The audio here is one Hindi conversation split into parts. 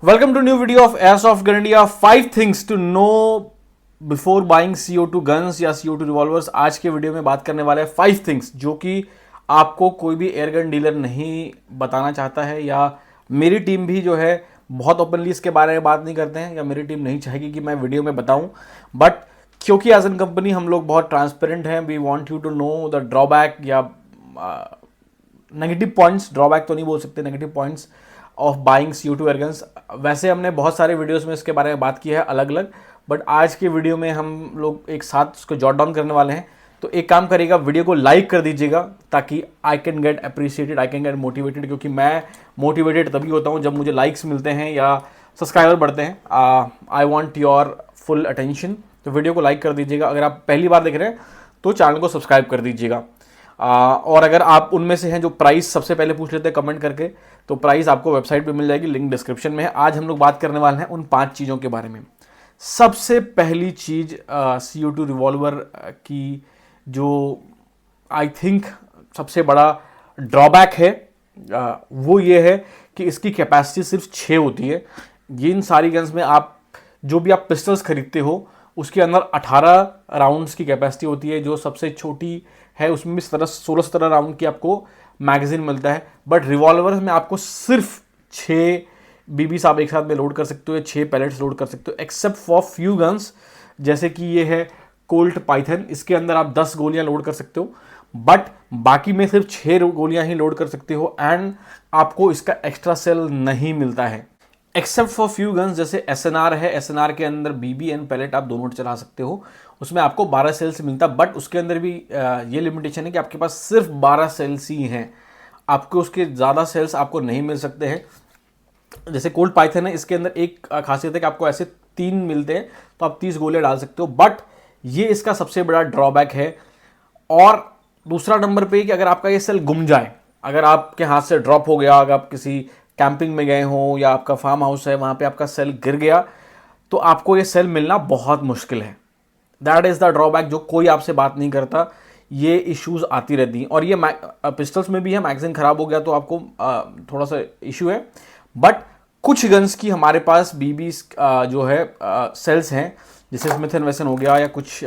Welcome to new video of Airsoft Gun India. 5 things to know before buying CO2 guns या CO2 revolvers. आज के वीडियो में बात करने वाले हैं 5 things जो कि आपको कोई भी एयरगन डीलर नहीं बताना चाहता है, या मेरी टीम भी जो है बहुत ओपनली इसके बारे में बात नहीं करते हैं, या मेरी टीम नहीं चाहेगी कि मैं वीडियो में बताऊं। बट क्योंकि एज एन कंपनी हम लोग बहुत ट्रांसपेरेंट हैं, we want you to know the drawback या नेगेटिव पॉइंट्स, ड्रॉबैक तो नहीं बोल सकते, negative points of buying CO2 airguns. वैसे हमने बहुत सारे वीडियोस में इसके बारे में बात की है अलग अलग, बट आज के वीडियो में हम लोग एक साथ उसको जॉट डाउन करने वाले हैं। तो एक काम करिएगा, वीडियो को लाइक कर दीजिएगा ताकि I can get appreciated, I can get motivated, क्योंकि मैं मोटिवेटेड तभी होता हूँ जब मुझे लाइक्स मिलते हैं या सब्सक्राइबर बढ़ते हैं। I want your full attention, तो वीडियो को लाइक कर दीजिएगा। अगर आप पहली बार देख रहे हैं तो चैनल को सब्सक्राइब कर दीजिएगा। और अगर आप उनमें से हैं जो प्राइस सबसे पहले पूछ लेते हैं कमेंट करके, तो प्राइस आपको वेबसाइट पे मिल जाएगी, लिंक डिस्क्रिप्शन में है। आज हम लोग बात करने वाले हैं उन 5 चीज़ों के बारे में। सबसे पहली चीज़ CO2 रिवॉल्वर की जो आई थिंक सबसे बड़ा ड्रॉबैक है वो ये है कि इसकी कैपेसिटी सिर्फ 6 होती है। ये इन सारी गन्स में आप जो भी आप पिस्टल्स खरीदते हो उसके अंदर 18 राउंड्स की कैपेसिटी होती है, जो सबसे छोटी है उसमें भी 16-17 राउंड की आपको मैगजीन मिलता है। बट रिवॉल्वर्स में आपको सिर्फ 6 बीबीस आप एक साथ में लोड कर सकते हो, 6 पैलेट्स लोड कर सकते हो, एक्सेप्ट फॉर फ्यू गन्स जैसे कि ये है कोल्ट पाइथन, इसके अंदर आप 10 गोलियां लोड कर सकते हो, बट बाकी में सिर्फ 6 गोलियां ही लोड कर सकते हो एंड आपको इसका एक्स्ट्रा सेल नहीं मिलता है। एक्सेप्ट फॉर फ्यू गन्स जैसे SNR है, SNR के अंदर बीबी एंड पैलेट आप दोनों चला सकते हो, उसमें आपको 12 सेल्स मिलता है, बट उसके अंदर भी ये लिमिटेशन है कि आपके पास सिर्फ 12 सेल्स ही हैं, आपको उसके ज़्यादा सेल्स आपको नहीं मिल सकते हैं। जैसे कोल्ट पाइथन है, इसके अंदर एक खासियत है कि आपको ऐसे 3 मिलते हैं तो आप 30 गोलियां डाल सकते हो, बट ये इसका सबसे बड़ा ड्रॉबैक है। और दूसरा नंबर पे कि अगर आपका ये सेल गुम जाए, अगर आपके हाथ से ड्रॉप हो गया, अगर आप किसी कैंपिंग में गए हो या आपका फार्म हाउस है वहाँ पे आपका सेल गिर गया, तो आपको ये सेल मिलना बहुत मुश्किल है। दैट इज़ द ड्रॉबैक जो कोई आपसे बात नहीं करता। ये इश्यूज आती रहती हैं, और ये पिस्टल्स में भी है, मैगजीन ख़राब हो गया तो आपको थोड़ा सा इशू है। बट कुछ गन्स की हमारे पास बीबीस जो है सेल्स हैं, जैसे स्मिथ एंड वेसन हो गया, या कुछ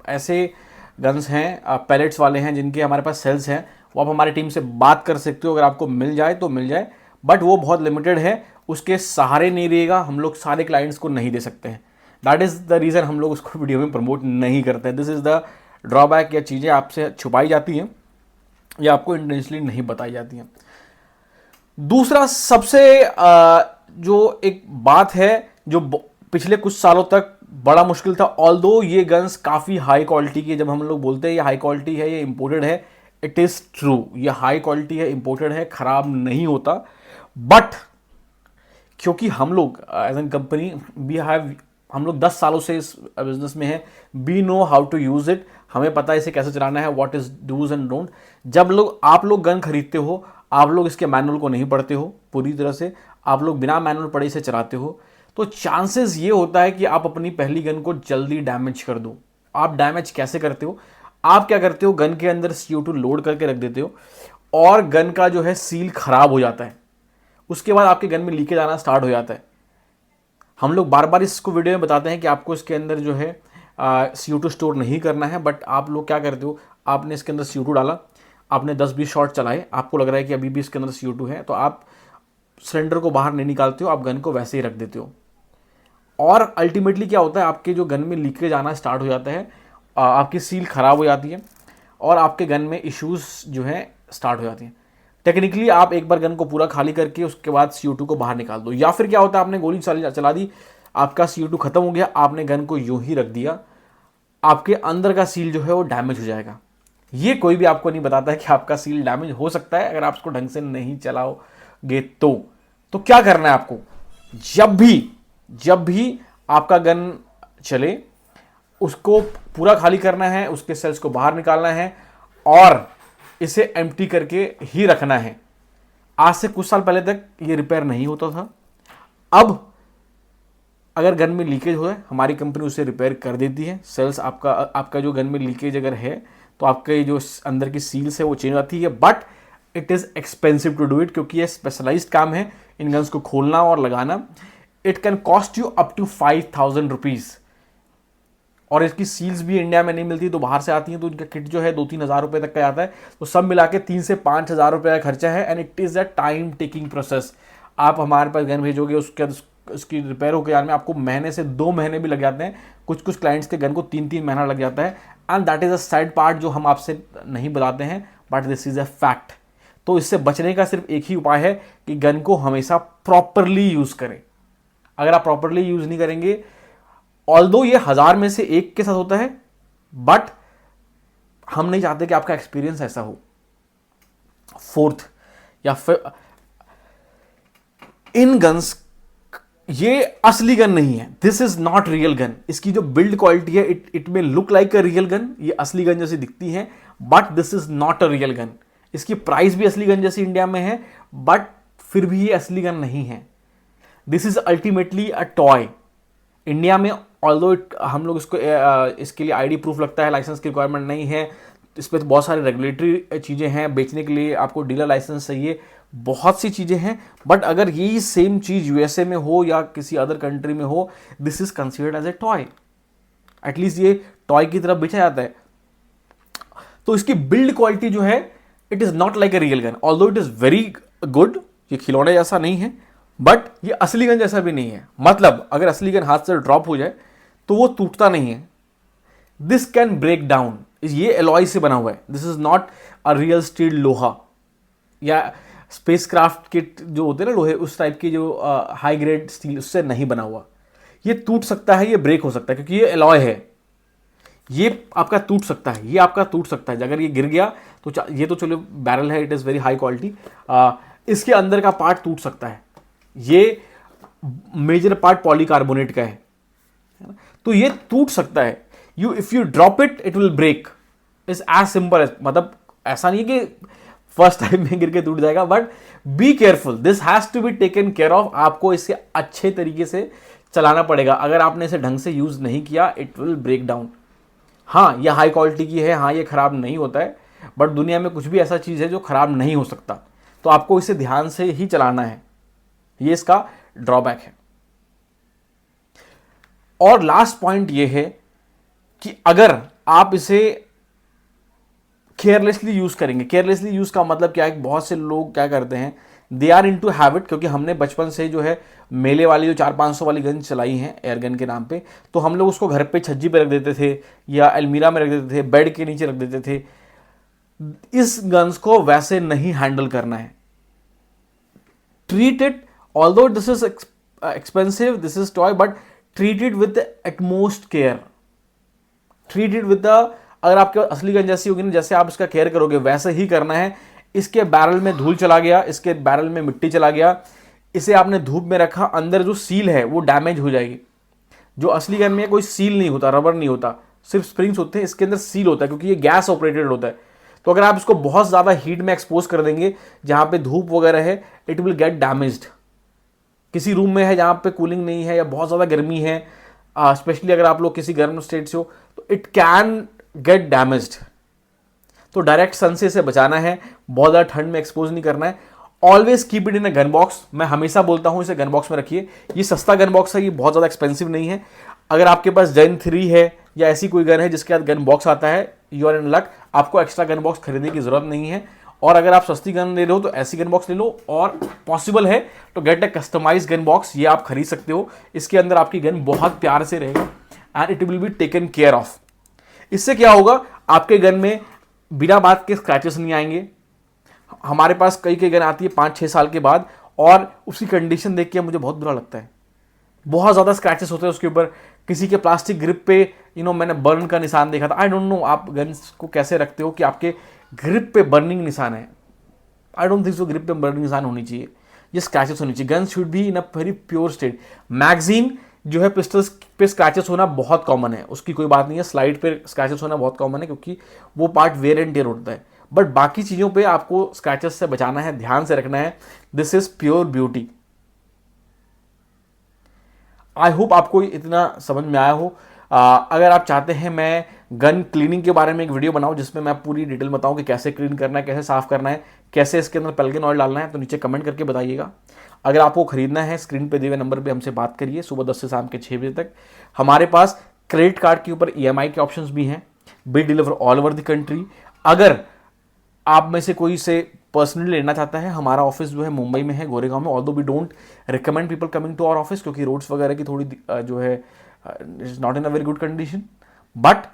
ऐसे गन्स हैं पैलेट्स वाले हैं जिनके हमारे पास सेल्स हैं, वो आप हमारी टीम से बात कर सकते हो। अगर आपको मिल जाए तो मिल जाए, बट वो बहुत लिमिटेड है, उसके सहारे नहीं रहेगा, हम लोग सारे क्लाइंट्स को नहीं दे सकते हैं। दैट इज़ द रीज़न हम लोग उसको वीडियो में प्रमोट नहीं करते हैं। दिस इज़ द ड्रॉबैक, या चीज़ें आपसे छुपाई जाती हैं या आपको इंटेंशनली नहीं बताई जाती हैं। दूसरा सबसे जो एक बात है जो पिछले कुछ सालों तक बड़ा मुश्किल था, ऑल्दो ये गन्स काफ़ी हाई क्वालिटी की, जब हम लोग बोलते हैं ये हाई क्वालिटी है, ये इम्पोर्टेड है, इट इज़ ट्रू, ये हाई क्वालिटी है, इम्पोर्टेड है, ख़राब नहीं होता। बट क्योंकि हम लोग एज एन कंपनी हम लोग 10 सालों से इस बिजनेस में हैं, we know how to use it, हमें पता है इसे कैसे चलाना है, what is dos and don't. जब आप लोग गन खरीदते हो, आप लोग इसके मैनुअल को नहीं पढ़ते हो पूरी तरह से, आप लोग बिना मैनुअल पढ़े इसे चलाते हो, तो चांसेस ये होता है कि आप अपनी पहली गन को जल्दी डैमेज कर दो। आप डैमेज कैसे करते हो? आप क्या करते हो, गन के अंदर CO2 लोड करके रख देते हो और गन का जो है सील खराब हो जाता है, उसके बाद आपके गन में लीकेज आना स्टार्ट हो जाता है। हम लोग बार बार इसको वीडियो में बताते हैं कि आपको इसके अंदर जो है CO2 स्टोर नहीं करना है, बट आप लोग क्या करते हो, आपने इसके अंदर CO2 डाला, आपने 10-20 शॉट चलाए, आपको लग रहा है कि अभी भी इसके अंदर CO2 है, तो आप सिलेंडर को बाहर नहीं निकालते हो, आप गन को वैसे ही रख देते हो, और अल्टीमेटली क्या होता है, आपके जो गन में लीकेज आना स्टार्ट हो जाता है, आपकी सील खराब हो जाती है और आपके गन में इश्यूज जो है स्टार्ट हो जाती हैं। टेक्निकली आप एक बार गन को पूरा खाली करके उसके बाद CO2 को बाहर निकाल दो, या फिर क्या होता है, आपने गोली चला दी, आपका CO2 खत्म हो गया, आपने गन को यूं ही रख दिया, आपके अंदर का सील जो है वो डैमेज हो जाएगा। ये कोई भी आपको नहीं बताता है कि आपका सील डैमेज हो सकता है अगर आप उसको ढंग से नहीं चलाओगे। तो क्या करना है आपको, जब भी आपका गन चले उसको पूरा खाली करना है, उसके सेल्स को बाहर निकालना है और इसे एम्प्टी करके ही रखना है। आज से कुछ साल पहले तक ये रिपेयर नहीं होता था। अब अगर गन में लीकेज हो है, हमारी कंपनी उसे रिपेयर कर देती है। सेल्स आपका जो गन में लीकेज अगर है तो आपके जो अंदर की सील्स है वो चेंज आती है, but it is expensive to do it, क्योंकि ये स्पेशलाइज्ड काम है इन गन्स को खोलना और लगाना। It can cost you up to 5,000 rupees. और इसकी सील्स भी इंडिया में नहीं मिलती, तो बाहर से आती हैं, तो इनका किट जो है 2-3 हज़ार रुपए तक का आता है। तो सब मिला के 3 से 5 हज़ार रुपये का खर्चा है, and it is a time taking process. आप हमारे पास गन भेजोगे, उसकी रिपेयर होकर आने में आपको महीने से 2 महीने भी लग जाते हैं। कुछ कुछ क्लाइंट्स के गन को 3-3 महीना लग जाता है, and that is a sad part जो हम आपसे नहीं बताते हैं, but this is a fact. तो इससे बचने का सिर्फ एक ही उपाय है कि गन को हमेशा प्रॉपरली यूज़ करें। अगर आप प्रॉपरली यूज़ नहीं करेंगे, ऑल्दो ये 1000 में से एक के साथ होता है, बट हम नहीं चाहते कि आपका एक्सपीरियंस ऐसा हो। फोर्थ या फिर इन गन्स, ये असली गन नहीं है, this is not real gun. इसकी जो बिल्ड क्वालिटी है, इट में look like a real gun, ये असली गन जैसी दिखती है, but this is not a real gun. इसकी प्राइस भी असली गन जैसी इंडिया में है, बट फिर भी ये असली गन नहीं है। This is ultimately a toy. India में ऑल्दो हम लोग इसके लिए आईडी प्रूफ लगता है, लाइसेंस की रिक्वायरमेंट नहीं है। इस पर बहुत सारी रेगुलेटरी चीज़ें हैं, बेचने के लिए आपको डीलर लाइसेंस चाहिए, बहुत सी चीज़ें हैं। बट अगर यही सेम चीज़ यूएसए में हो या किसी अदर कंट्री में हो, this is considered as a toy. At least ये टॉय की तरफ बेचा जाता है। तो इसकी बिल्ड क्वालिटी जो है, it is not like a real gun, although it is very good. ये खिलौने जैसा नहीं है, बट ये असली गन जैसा भी नहीं है। मतलब अगर असली गन हाथ से ड्रॉप हो जाए तो वो टूटता नहीं है। This can break down. ये एलॉय से बना हुआ है, this is not a real steel लोहा या स्पेस क्राफ्ट के जो होते हैं ना लोहे, उस टाइप की जो हाई ग्रेड स्टील, उससे नहीं बना हुआ। ये टूट सकता है, ये ब्रेक हो सकता है, क्योंकि ये एलॉय है। ये आपका टूट सकता है, ये आपका टूट सकता है। अगर ये गिर गया तो ये तो चलो बैरल है, it is very high quality, इसके अंदर का पार्ट टूट सकता है। ये मेजर पार्ट पॉलीकार्बोनेट का है, तो ये टूट सकता है। If you drop it will break, is as simple. मतलब ऐसा नहीं है कि फर्स्ट टाइम में गिर के टूट जाएगा, but be careful, this has to be taken care of. आपको इसे अच्छे तरीके से चलाना पड़ेगा। अगर आपने इसे ढंग से यूज नहीं किया, इट विल ब्रेक डाउन। हाँ, ये हाई क्वालिटी की है, हाँ ये खराब नहीं होता है, बट दुनिया में कुछ भी ऐसा चीज है जो खराब नहीं हो सकता, तो आपको इसे ध्यान से ही चलाना है। ये इसका ड्रॉबैक है। और लास्ट पॉइंट ये है कि अगर आप इसे केयरलेसली यूज करेंगे, केयरलेसली यूज का मतलब क्या है, बहुत से लोग क्या करते हैं, दे आर इनटू हैबिट। क्योंकि हमने बचपन से जो है मेले वाली जो 400-500 वाली गन चलाई हैं एयर गन के नाम पे, तो हम लोग उसको घर पे छज्जी पे रख देते थे या अलमीरा में रख देते थे, बेड के नीचे रख देते थे। इस गन्स को वैसे नहीं हैंडल करना है। Treat it, although this is expensive, this is toy, but treat it with utmost care. Treat it with the, अगर आपके असली गन जैसी होगी ना, जैसे आप इसका केयर करोगे वैसे ही करना है। इसके बैरल में धूल चला गया, इसके बैरल में मिट्टी चला गया, इसे आपने धूप में रखा, अंदर जो सील है वो डैमेज हो जाएगी। जो असली गन में कोई सील नहीं होता, रबर नहीं होता, सिर्फ स्प्रिंग्स होते हैं, इसके अंदर सील होता है, क्योंकि ये गैस ऑपरेटेड होता है। तो अगर आप इसको बहुत ज़्यादा हीट में एक्सपोज कर देंगे, जहाँ पे धूप वगैरह है, इट विल गेट डैमेज्ड। किसी रूम में है जहाँ पे कूलिंग नहीं है या बहुत ज़्यादा गर्मी है, स्पेशली अगर आप लोग किसी गर्म स्टेट से हो, तो इट कैन गेट डैमेज्ड। तो डायरेक्ट सन से इसे बचाना है, बहुत ज़्यादा ठंड में एक्सपोज नहीं करना है। Always keep it in a gun box. मैं हमेशा बोलता हूँ इसे गन बॉक्स में रखिए। ये सस्ता गन बॉक्स है, ये बहुत ज़्यादा एक्सपेंसिव नहीं है। अगर आपके पास जेन 3 है या ऐसी कोई गन है जिसके साथ गन बॉक्स आता है, यू आर इन लक, आपको एक्स्ट्रा गन बॉक्स खरीदने की जरूरत नहीं है। और अगर आप सस्ती गन ले रहे हो तो ऐसी गन बॉक्स ले लो, और पॉसिबल है तो get a customise gun box, ये आप खरीद सकते हो। इसके अंदर आपकी गन बहुत प्यार से रहेगा and it will be taken care of. इससे क्या होगा, आपके गन में बिना बात के स्क्रैचेस नहीं आएंगे। हमारे पास कई कई गन आती है 5-6 साल के बाद, और उसकी कंडीशन देख के मुझे बहुत बुरा लगता है। बहुत ज़्यादा स्क्रैचेस होते हैं उसके ऊपर। किसी के प्लास्टिक ग्रिप पे मैंने बर्न का निशान देखा था। आई डोंट नो आप गन्स को कैसे रखते हो कि आपके ग्रिप पे बर्निंग निशान है। I don't think so grip पे बर्निंग निशान होनी चाहिए, ये स्क्रैचेस होनी चाहिए। Gun should be in a very pure state. Magazine जो है, पिस्टल्स पे स्क्रैचेस होना बहुत कॉमन है, उसकी कोई बात नहीं है। स्लाइड पे स्क्रैचेस होना बहुत कॉमन है, क्योंकि वो पार्ट वेयर एंड टेयर होता है। बट बाकी चीज़ों पे आपको स्क्रैचेस से बचाना है, ध्यान से रखना है। This is pure beauty. I hope आपको इतना समझ में आया हो। अगर आप चाहते हैं मैं गन क्लीनिंग के बारे में एक वीडियो बनाऊं जिसमें मैं पूरी डिटेल बताऊं कि कैसे क्लीन करना है, कैसे साफ करना है, कैसे इसके अंदर पेल्गन ऑयल डालना है, तो नीचे कमेंट करके बताइएगा। अगर आपको खरीदना है, स्क्रीन पे दिए हुए नंबर पे हमसे बात करिए सुबह 10 से शाम के 6 बजे तक। हमारे पास क्रेडिट कार्ड के ऊपर EMI के ऑप्शंस भी हैं, we deliver all over the country. अगर आप में से कोई से पर्सनली लेना चाहता है, हमारा ऑफिस जो है मुंबई में है, गोरेगांव में। Although we don't recommend people coming to our office, क्योंकि रोड्स वगैरह की थोड़ी जो है is not in a very good condition. But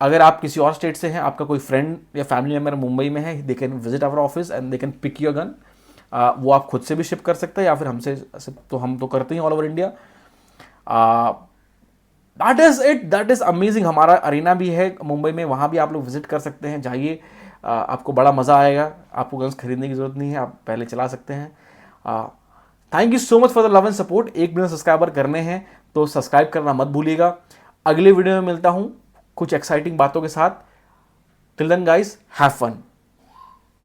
अगर आप किसी और स्टेट से हैं, आपका कोई फ्रेंड या फैमिली मेम्बर मुंबई में है, they can visit our office and they can pick your gun. वो आप खुद से भी शिप कर सकते हैं या फिर हमसे, तो हम तो करते हैं all over India. That is it, that is amazing. हमारा अरीना भी है मुंबई में, वहाँ भी आप लोग विजिट कर सकते हैं, जाइए, आपको बड़ा मज़ा आएगा। आपको गन्स खरीदने की जरूरत नहीं है, आप पहले चला सकते हैं। Thank you so much for the love and support. 1 million subscriber करने हैं तो सब्सक्राइब करना मत भूलिएगा। अगले वीडियो में मिलता हूँ कुछ एक्साइटिंग बातों के साथ। Till then guys, have fun.